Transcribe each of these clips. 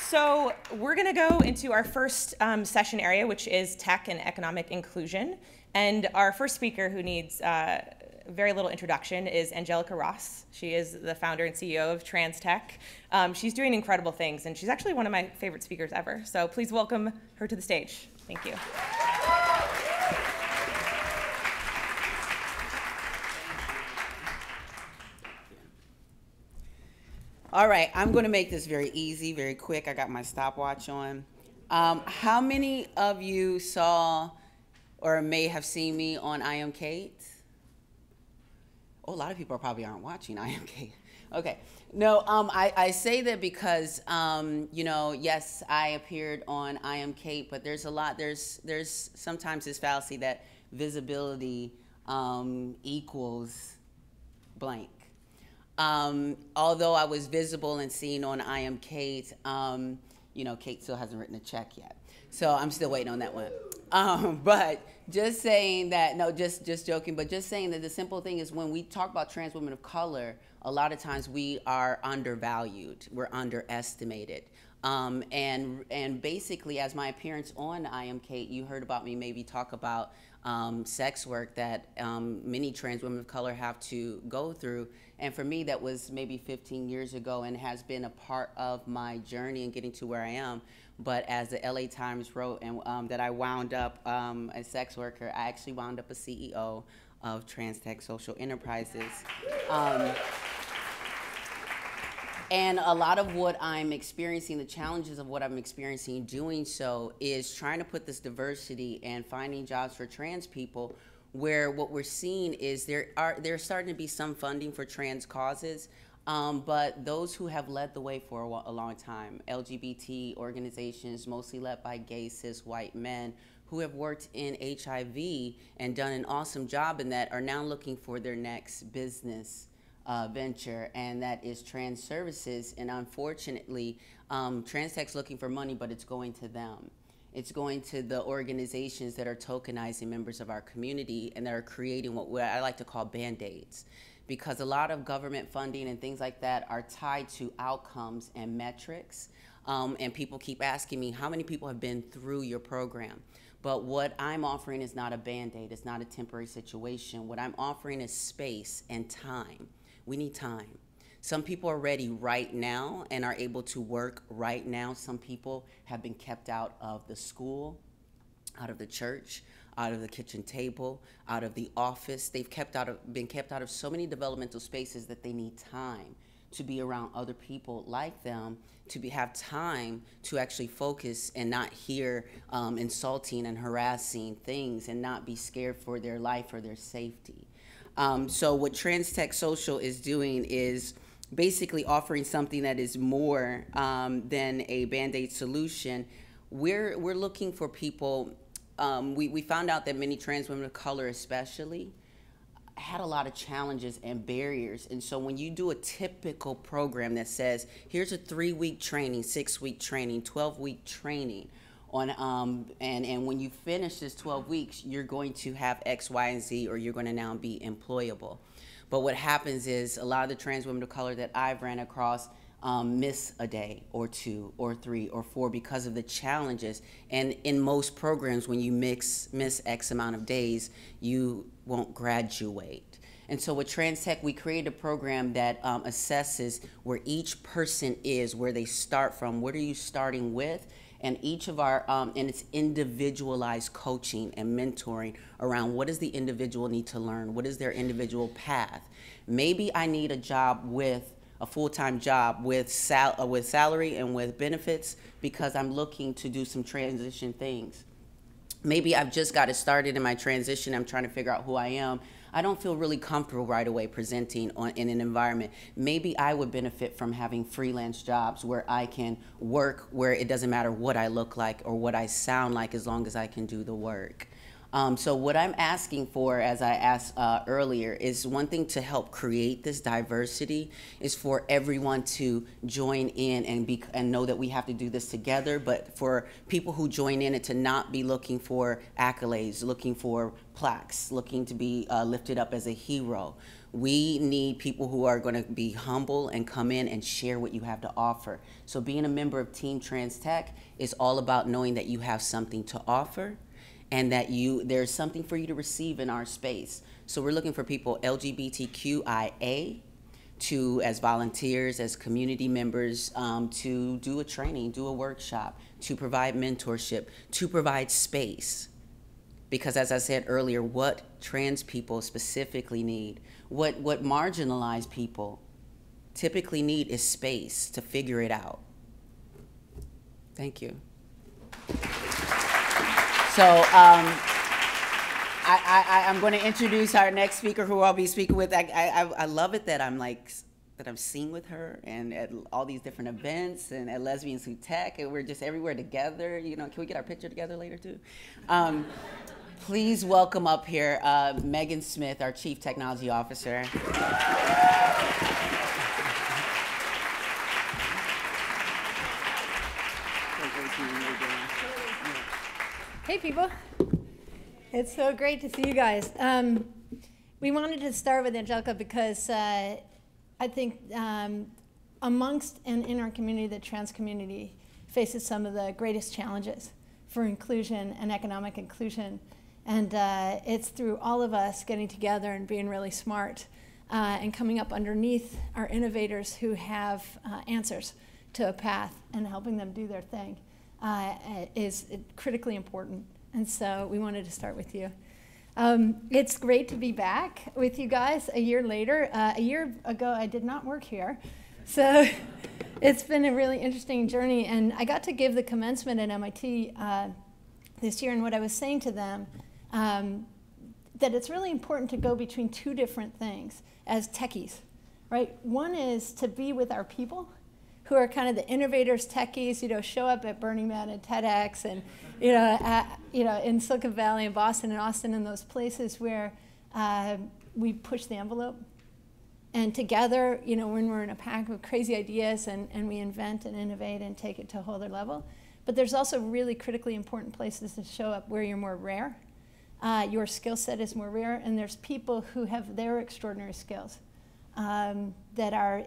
So we're going to go into our first session area, which is tech and economic inclusion. And our first speaker, who needs very little introduction, is Angelica Ross. She is the founder and CEO of TransTech. She's doing incredible things, and she's actually one of my favorite speakers ever. So please welcome her to the stage. Thank you. All right, I'm going to make this very easy, very quick. I got my stopwatch on. How many of you saw or may have seen me on I Am Kate? Oh, a lot of people probably aren't watching I Am Kate. Okay. No, I say that because, you know, yes, I appeared on I Am Kate, but there's sometimes this fallacy that visibility equals blank. Although I was visible and seen on I Am Kate, you know, Kate still hasn't written a check yet. So I'm still waiting on that one. But just saying that, no, just joking, but just saying that the simple thing is when we talk about trans women of color, a lot of times we are undervalued, we're underestimated. And basically, as my appearance on I Am Kate, you heard about me maybe talk about sex work that many trans women of color have to go through. And for me, that was maybe 15 years ago and has been a part of my journey in getting to where I am. But as the LA Times wrote, and that I wound up a sex worker, I actually wound up a CEO of TransTech Social Enterprises. And a lot of what I'm experiencing, the challenges of what I'm experiencing doing so, is trying to put this diversity and finding jobs for trans people, where what we're seeing is there's starting to be some funding for trans causes, but those who have led the way for a long time, LGBT organizations, mostly led by gay, cis, white men, who have worked in HIV and done an awesome job in that, are now looking for their next business venture, and that is trans services. And unfortunately, TransTech's looking for money, but it's going to them. It's going to the organizations that are tokenizing members of our community and that are creating what I like to call Band-Aids. Because a lot of government funding and things like that are tied to outcomes and metrics. And people keep asking me, how many people have been through your program? But what I'm offering is not a Band-Aid. It's not a temporary situation. What I'm offering is space and time. We need time. Some people are ready right now and are able to work right now. Some people have been kept out of the school, out of the church, out of the kitchen table, out of the office. They've been kept out of so many developmental spaces that they need time to be around other people like them, to have time to actually focus and not hear insulting and harassing things and not be scared for their life or their safety. So what TransTech Social is doing is basically offering something that is more than a Band-Aid solution. We're looking for people. We found out that many trans women of color especially had a lot of challenges and barriers. And so when you do a typical program that says, here's a 3-week training, 6-week training, 12-week training, and when you finish this 12 weeks, you're going to have X, Y, and Z, or you're going to now be employable. But what happens is a lot of the trans women of color that I've ran across miss a day or 2 or 3 or 4 because of the challenges. And in most programs, when you miss X amount of days, you won't graduate. And so with TransTech, we created a program that assesses where each person is, where they start from, what are you starting with, and each of our, and it's individualized coaching and mentoring around what does the individual need to learn, what is their individual path. Maybe I need a job with a full-time job with salary and with benefits because I'm looking to do some transition things. Maybe I've just got it started in my transition, I'm trying to figure out who I am. I don't feel really comfortable right away presenting in an environment. Maybe I would benefit from having freelance jobs where I can work where it doesn't matter what I look like or what I sound like as long as I can do the work. So what I'm asking for, as I asked earlier, is one thing to help create this diversity is for everyone to join in and know that we have to do this together, but for people who join in and to not be looking for accolades, looking for plaques, looking to be lifted up as a hero. We need people who are going to be humble and come in and share what you have to offer. So being a member of Team Trans Tech is all about knowing that you have something to offer and that there's something for you to receive in our space. So we're looking for people LGBTQIA as volunteers, as community members, to do a training, do a workshop, to provide mentorship, to provide space. Because as I said earlier, what trans people specifically need, what marginalized people typically need is space to figure it out. Thank you. So I'm going to introduce our next speaker who I'll be speaking with. I love it that I'm seen with her and at all these different events and at Lesbians Who Tech, and we're just everywhere together. You know, can we get our picture together later too? Please welcome up here Megan Smith, our Chief Technology Officer. Hey people, it's so great to see you guys. We wanted to start with Angelica because I think amongst and in our community, the trans community faces some of the greatest challenges for inclusion and economic inclusion. And it's through all of us getting together and being really smart and coming up underneath our innovators who have answers to a path and helping them do their thing is critically important. And so we wanted to start with you. It's great to be back with you guys a year later. A year ago, I did not work here. So it's been a really interesting journey. And I got to give the commencement at MIT this year. And what I was saying to them, that it's really important to go between two different things as techies, right? One is to be with our people who are kind of the innovators, techies, you know, show up at Burning Man and TEDx and, in Silicon Valley and Boston and Austin and those places where we push the envelope. And together, you know, when we're in a pack with crazy ideas and we invent and innovate and take it to a whole other level. But there's also really critically important places to show up where you're more rare. Your skill set is more rare, and there's people who have their extraordinary skills that are,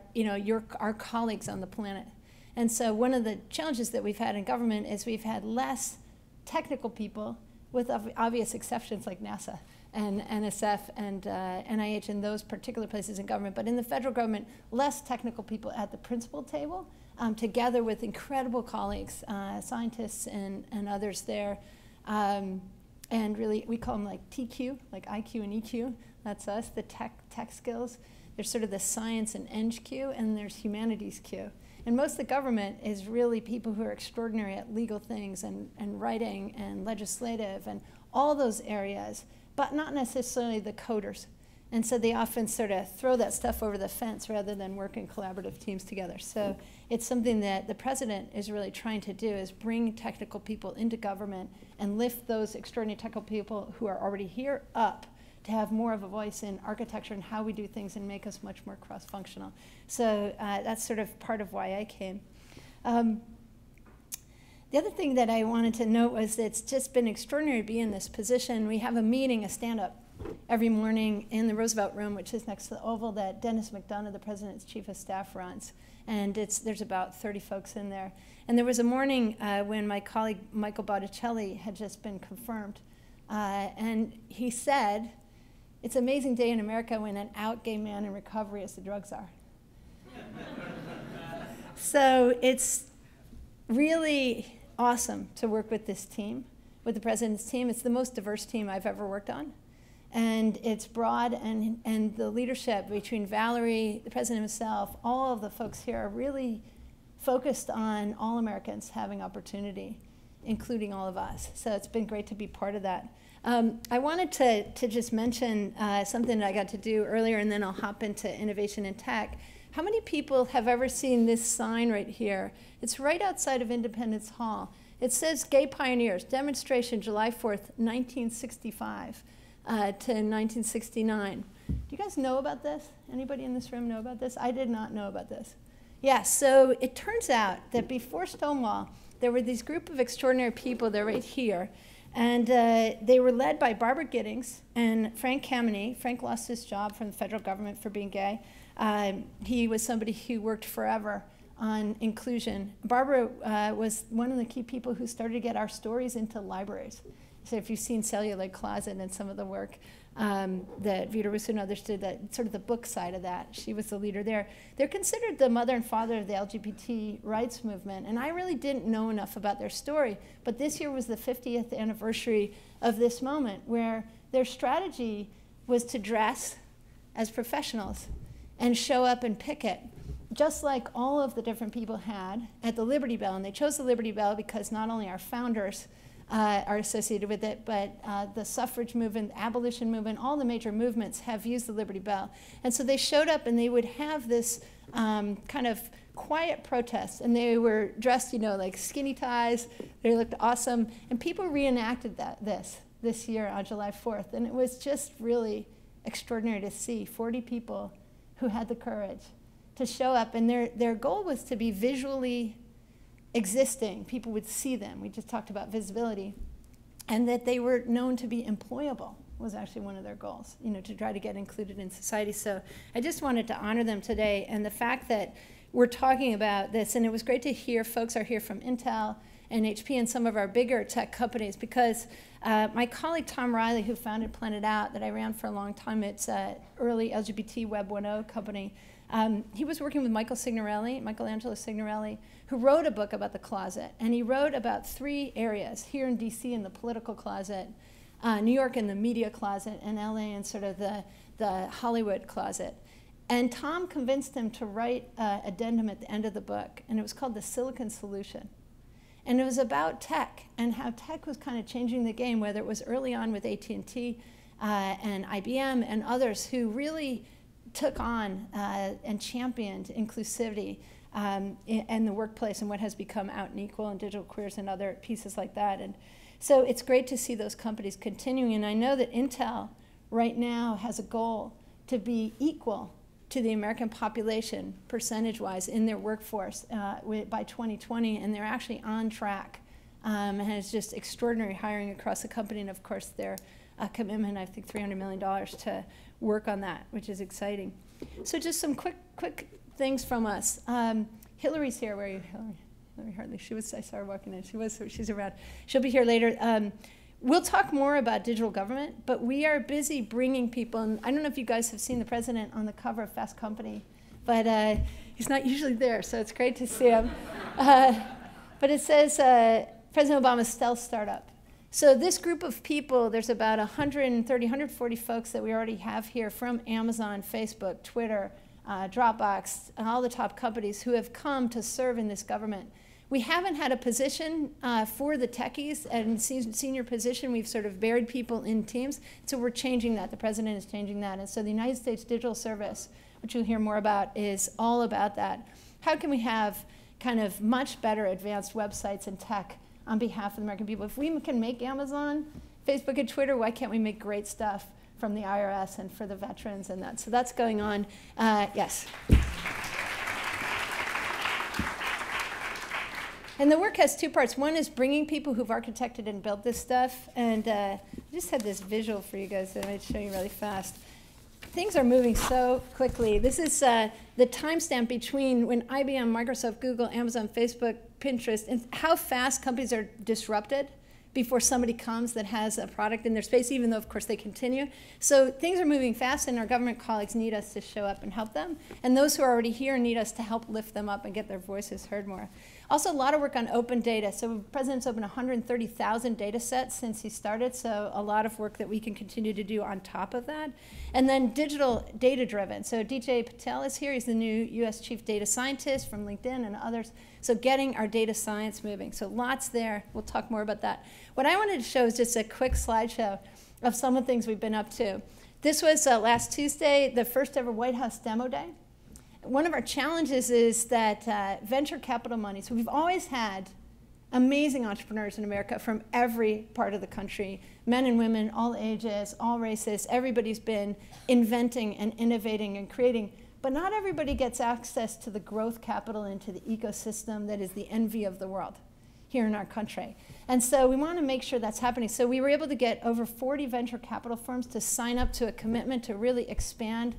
our colleagues on the planet. And so one of the challenges that we've had in government is we've had less technical people, with obvious exceptions like NASA and NSF and NIH and those particular places in government. But in the federal government, less technical people at the principal table, together with incredible colleagues, scientists and others there. And really, we call them like TQ, like IQ and EQ. That's us, the tech skills. There's sort of the science and eng Q, and there's humanities Q. And most of the government is really people who are extraordinary at legal things and writing and legislative and all those areas, but not necessarily the coders. And so they often sort of throw that stuff over the fence rather than work in collaborative teams together. So it's something that the president is really trying to do, is bring technical people into government and lift those extraordinary technical people who are already here up to have more of a voice in architecture and how we do things and make us much more cross-functional. So that's sort of part of why I came. The other thing that I wanted to note was that it's just been extraordinary to be in this position. We have a meeting, a stand-up, every morning in the Roosevelt Room, which is next to the Oval, that Dennis McDonough, the president's chief of staff, runs. And there's about 30 folks in there. And there was a morning when my colleague Michael Botticelli had just been confirmed. And he said, "It's an amazing day in America when an out gay man in recovery is the drug czar." So it's really awesome to work with this team, with the president's team. It's the most diverse team I've ever worked on. And it's broad, and the leadership between Valerie, the president himself, all of the folks here are really focused on all Americans having opportunity, including all of us. So it's been great to be part of that. I wanted to just mention something that I got to do earlier, and then I'll hop into innovation and tech. How many people have ever seen this sign right here? It's right outside of Independence Hall. It says Gay Pioneers, demonstration July 4th, 1965. To 1969. Do you guys know about this? Anybody in this room know about this? I did not know about this. Yeah, so it turns out that before Stonewall, there were these group of extraordinary people, they're right here, And they were led by Barbara Giddings and Frank Kameny. Frank lost his job from the federal government for being gay. He was somebody who worked forever on inclusion. Barbara was one of the key people who started to get our stories into libraries. So if you've seen Celluloid Closet and some of the work that Vita Russo and others did, that sort of the book side of that, she was the leader there. They're considered the mother and father of the LGBT rights movement, and I really didn't know enough about their story, but this year was the 50th anniversary of this moment, where their strategy was to dress as professionals and show up and picket, just like all of the different people had at the Liberty Bell. And they chose the Liberty Bell because not only our founders are associated with it, but the suffrage movement, abolition movement, all the major movements have used the Liberty Bell. And so they showed up and they would have this kind of quiet protest, and they were dressed, like skinny ties. They looked awesome. And people reenacted this year on July 4th. And it was just really extraordinary to see 40 people who had the courage to show up. And their goal was to be visually existing. People would see them. We just talked about visibility. And that they were known to be employable was actually one of their goals, to try to get included in society. So I just wanted to honor them today. And the fact that we're talking about this, and it was great to hear folks are here from Intel and HP and some of our bigger tech companies, because my colleague Tom Riley, who founded Planet Out, that I ran for a long time, it's an early LGBT Web 1.0 company, he was working with Michelangelo Signorelli, who wrote a book about the closet. And he wrote about 3 areas, here in DC in the political closet, New York in the media closet, and LA in sort of the Hollywood closet. And Tom convinced him to write an addendum at the end of the book, and it was called The Silicon Solution. And it was about tech and how tech was kind of changing the game, whether it was early on with AT&T and IBM and others who really took on and championed inclusivity in the workplace and what has become Out and Equal and digital queers and other pieces like that. And so it's great to see those companies continuing. And I know that Intel right now has a goal to be equal to the American population percentage-wise in their workforce by 2020, and they're actually on track. And it's just extraordinary hiring across the company, and of course their commitment, I think $300 million to work on that, which is exciting. So just some quick things from us. Hillary's here. Where are you, Hillary? Hillary Hartley. I saw her walking in. She's around. She'll be here later. We'll talk more about digital government, but we are busy bringing people, and I don't know if you guys have seen the president on the cover of Fast Company, but he's not usually there, so it's great to see him. But it says President Obama's stealth startup. So this group of people, there's about 130, 140 folks that we already have here from Amazon, Facebook, Twitter, Dropbox, and all the top companies who have come to serve in this government. We haven't had a position for the techies, and senior position. We've sort of buried people in teams. So we're changing that. The president is changing that. And so the United States Digital Service, which you'll hear more about, is all about that. How can we have kind of much better advanced websites and tech on behalf of the American people? If we can make Amazon, Facebook, and Twitter, why can't we make great stuff from the IRS and for the veterans and that? So that's going on. Yes. And the work has 2 parts. One is bringing people who've architected and built this stuff. And I just had this visual for you guys that I'm going to show you really fast. Things are moving so quickly. This is the timestamp between when IBM, Microsoft, Google, Amazon, Facebook, Pinterest, and how fast companies are disrupted before somebody comes that has a product in their space, even though, of course, they continue. So things are moving fast, and our government colleagues need us to show up and help them. And those who are already here need us to help lift them up and get their voices heard more. Also, a lot of work on open data. So the president's opened 130,000 data sets since he started, so a lot of work that we can continue to do on top of that. And then digital data-driven. So DJ Patel is here. He's the new U.S. Chief Data Scientist from LinkedIn and others. So getting our data science moving. So lots there. We'll talk more about that. What I wanted to show is just a quick slideshow of some of the things we've been up to. This was last Tuesday, the first ever White House Demo Day. One of our challenges is that venture capital money, so we've always had amazing entrepreneurs in America from every part of the country, men and women, all ages, all races. Everybody's been inventing and innovating and creating, but not everybody gets access to the growth capital into the ecosystem that is the envy of the world. here in our country. And so we want to make sure that's happening. So we were able to get over 40 venture capital firms to sign up to a commitment to really expand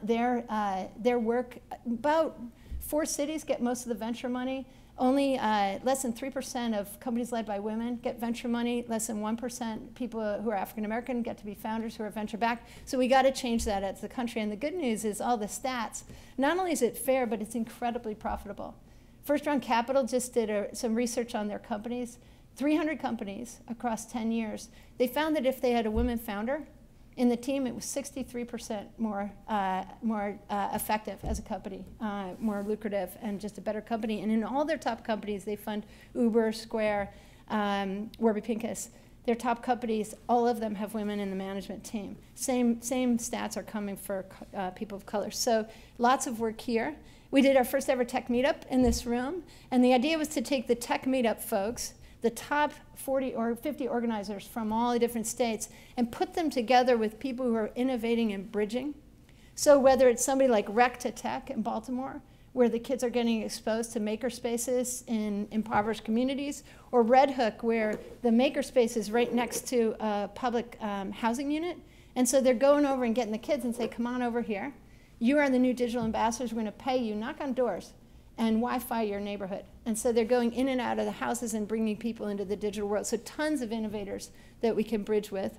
their work. About 4 cities get most of the venture money. Only less than 3% of companies led by women get venture money. Less than 1% people who are African American get to be founders who are venture backed. So we got to change that as a country. And the good news is all the stats. Not only is it fair, but it's incredibly profitable. First Round Capital just did some research on their companies. 300 companies across 10 years. They found that if they had a women founder in the team, it was 63% more effective as a company, more lucrative, and just a better company. And in all their top companies, they fund Uber, Square, Warby Pincus. Their top companies, all of them have women in the management team. Same stats are coming for people of color. So lots of work here. We did our first ever tech meetup in this room, and the idea was to take the tech meetup folks, the top 40 or 50 organizers from all the different states, and put them together with people who are innovating and bridging. So whether it's somebody like Rec to Tech in Baltimore, where the kids are getting exposed to makerspaces in impoverished communities, or Red Hook, where the makerspace is right next to a public housing unit. And so they're going over and getting the kids and say, come on over here. You are the new digital ambassadors. We're going to pay you, knock on doors, and Wi-Fi your neighborhood. And so they're going in and out of the houses and bringing people into the digital world. So tons of innovators that we can bridge with.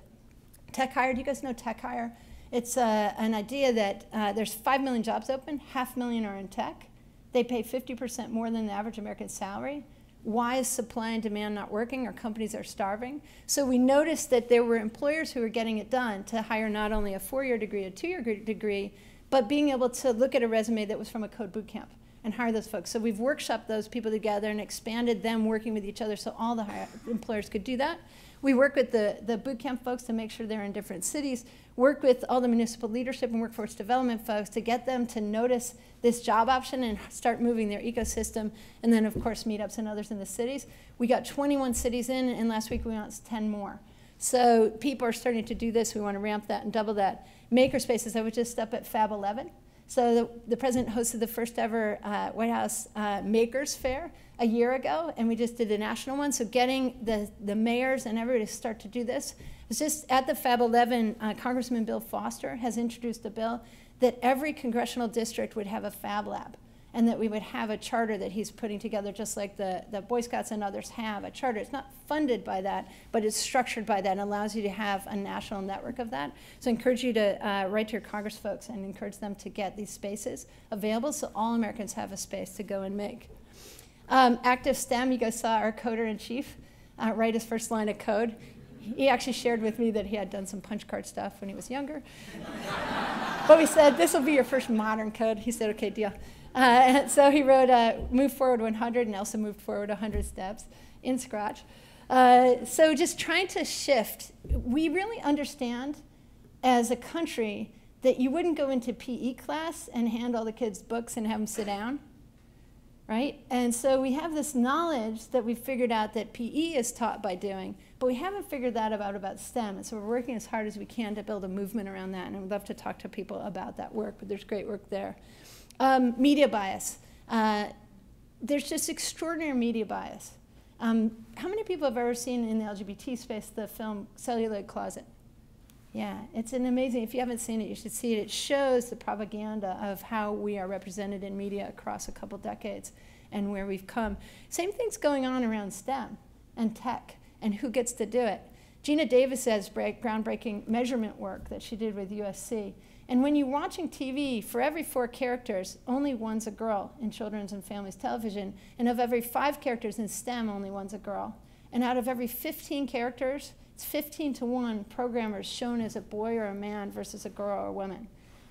Tech Hire, do you guys know Tech Hire? It's an idea that there's 5 million jobs open, 500,000 are in tech. They pay 50% more than the average American salary. Why is supply and demand not working? Our companies are starving. So we noticed that there were employers who were getting it done to hire not only a 4-year degree, a 2-year degree, but being able to look at a resume that was from a code boot camp and hire those folks. So we've workshopped those people together and expanded them working with each other so all the employers could do that. We work with the boot camp folks to make sure they're in different cities, work with all the municipal leadership and workforce development folks to get them to notice this job option and start moving their ecosystem, and then of course meetups and others in the cities. We got 21 cities in, and last week we announced 10 more. So people are starting to do this. We want to ramp that and double that. Makerspaces, I was just up at Fab 11. So the president hosted the first ever White House Makers Fair a year ago, and we just did a national one. So getting the mayors and everybody to start to do this. It was just at the Fab 11, Congressman Bill Foster has introduced a bill that every congressional district would have a Fab Lab, and that we would have a charter that he's putting together, just like the Boy Scouts and others have a charter. It's not funded by that, but it's structured by that and allows you to have a national network of that. So I encourage you to write to your Congress folks and encourage them to get these spaces available so all Americans have a space to go and make. Active STEM, you guys saw our coder-in-chief write his first line of code. He actually shared with me that he had done some punch card stuff when he was younger. But we said, this will be your first modern code. He said, okay, deal. So he wrote Move Forward 100 and also moved forward 100 steps in Scratch. So just trying to shift. We really understand as a country that you wouldn't go into PE class and hand all the kids books and have them sit down, right? And so we have this knowledge that we've figured out that PE is taught by doing, but we haven't figured that about STEM. And so we're working as hard as we can to build a movement around that, and I would love to talk to people about that work, but there's great work there. Media bias. There's just extraordinary media bias. How many people have ever seen in the LGBT space the film Celluloid Closet? Yeah, it's an amazing, if you haven't seen it, you should see it. It shows the propaganda of how we are represented in media across a couple decades and where we've come. Same thing's going on around STEM and tech and who gets to do it. Gina Davis has groundbreaking measurement work that she did with USC. And when you're watching TV, for every 4 characters, only one's a girl in children's and families television. And of every 5 characters in STEM, only one's a girl. And out of every 15 characters, it's 15-to-1 programmers shown as a boy or a man versus a girl or a woman.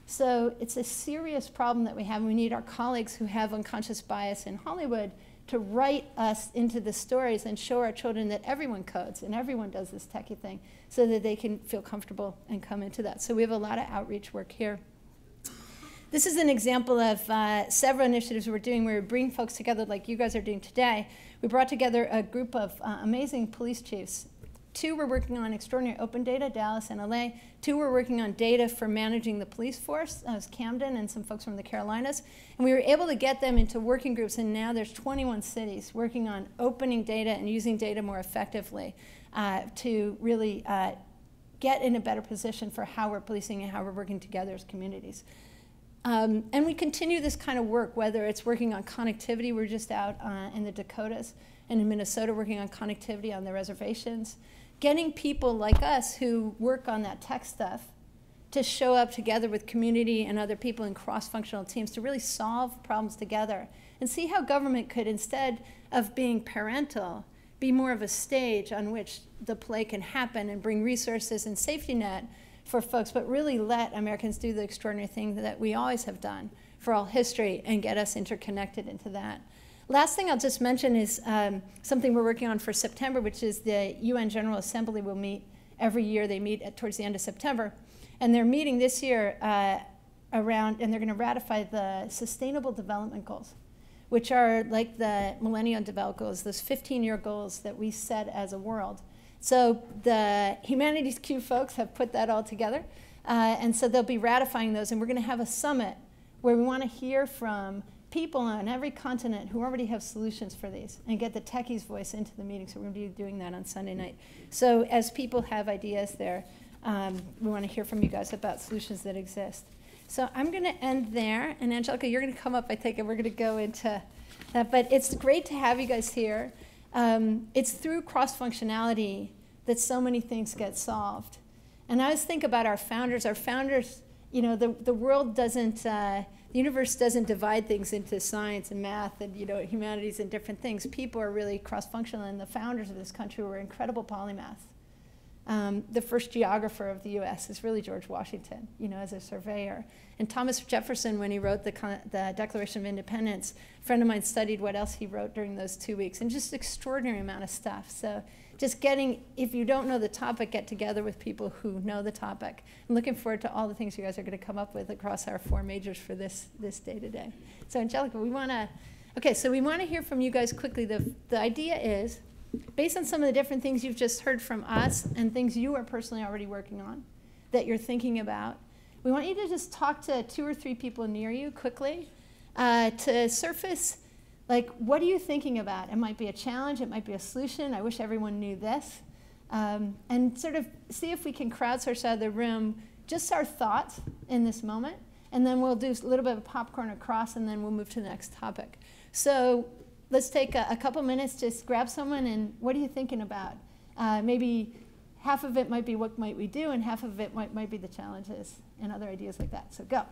So it's a serious problem that we have. We need our colleagues who have unconscious bias in Hollywood to write us into the stories and show our children that everyone codes and everyone does this techie thing so that they can feel comfortable and come into that. So we have a lot of outreach work here. This is an example of several initiatives we're doing where we bring folks together like you guys are doing today. We brought together a group of amazing police chiefs, 2 we're working on extraordinary open data, Dallas and LA. 2 we're working on data for managing the police force, that was Camden and some folks from the Carolinas. And we were able to get them into working groups, and now there's 21 cities working on opening data and using data more effectively to really get in a better position for how we're policing and how we're working together as communities. And we continue this kind of work, whether it's working on connectivity. We're just out in the Dakotas and in Minnesota working on connectivity on the reservations. Getting people like us who work on that tech stuff to show up together with community and other people in cross-functional teams to really solve problems together and see how government could, instead of being parental, be more of a stage on which the play can happen and bring resources and safety net for folks, but really let Americans do the extraordinary thing that we always have done for all history and get us interconnected into that. Last thing I'll just mention is something we're working on for September, which is the UN General Assembly will meet every year. They meet towards the end of September. And they're meeting this year around, and they're going to ratify the Sustainable Development Goals, which are like the Millennium Development Goals, those 15-year goals that we set as a world. So the Humanities Q folks have put that all together. And so they'll be ratifying those. And we're going to have a summit where we want to hear from people on every continent who already have solutions for these and get the techies' voice into the meeting. So we're going to be doing that on Sunday night. So as people have ideas there, we want to hear from you guys about solutions that exist. So I'm going to end there. And Angelica, you're going to come up, I take it. We're going to go into that. But it's great to have you guys here. It's through cross-functionality that so many things get solved. And I always think about our founders. Our founders, you know, the world doesn't, the universe doesn't divide things into science and math and, you know, humanities and different things. People are really cross-functional, and the founders of this country were incredible polymaths. The first geographer of the U.S. is really George Washington, you know, as a surveyor. And Thomas Jefferson, when he wrote the Declaration of Independence, a friend of mine studied what else he wrote during those 2 weeks, and just extraordinary amount of stuff. So just getting, if you don't know the topic, get together with people who know the topic. I'm looking forward to all the things you guys are going to come up with across our 4 majors for this day today. So Angelica, we want to hear from you guys quickly. The idea is, based on some of the different things you've just heard from us and things you are personally already working on that you're thinking about, we want you to just talk to 2 or 3 people near you quickly to surface, like, what are you thinking about? It might be a challenge, it might be a solution. I wish everyone knew this. And sort of see if we can crowdsource out of the room just our thoughts in this moment. And then we'll do a little bit of popcorn across, and then we'll move to the next topic. So let's take a couple minutes, just grab someone, and what are you thinking about? Maybe half of it might be what might we do, and half of it might be the challenges and other ideas like that. So go.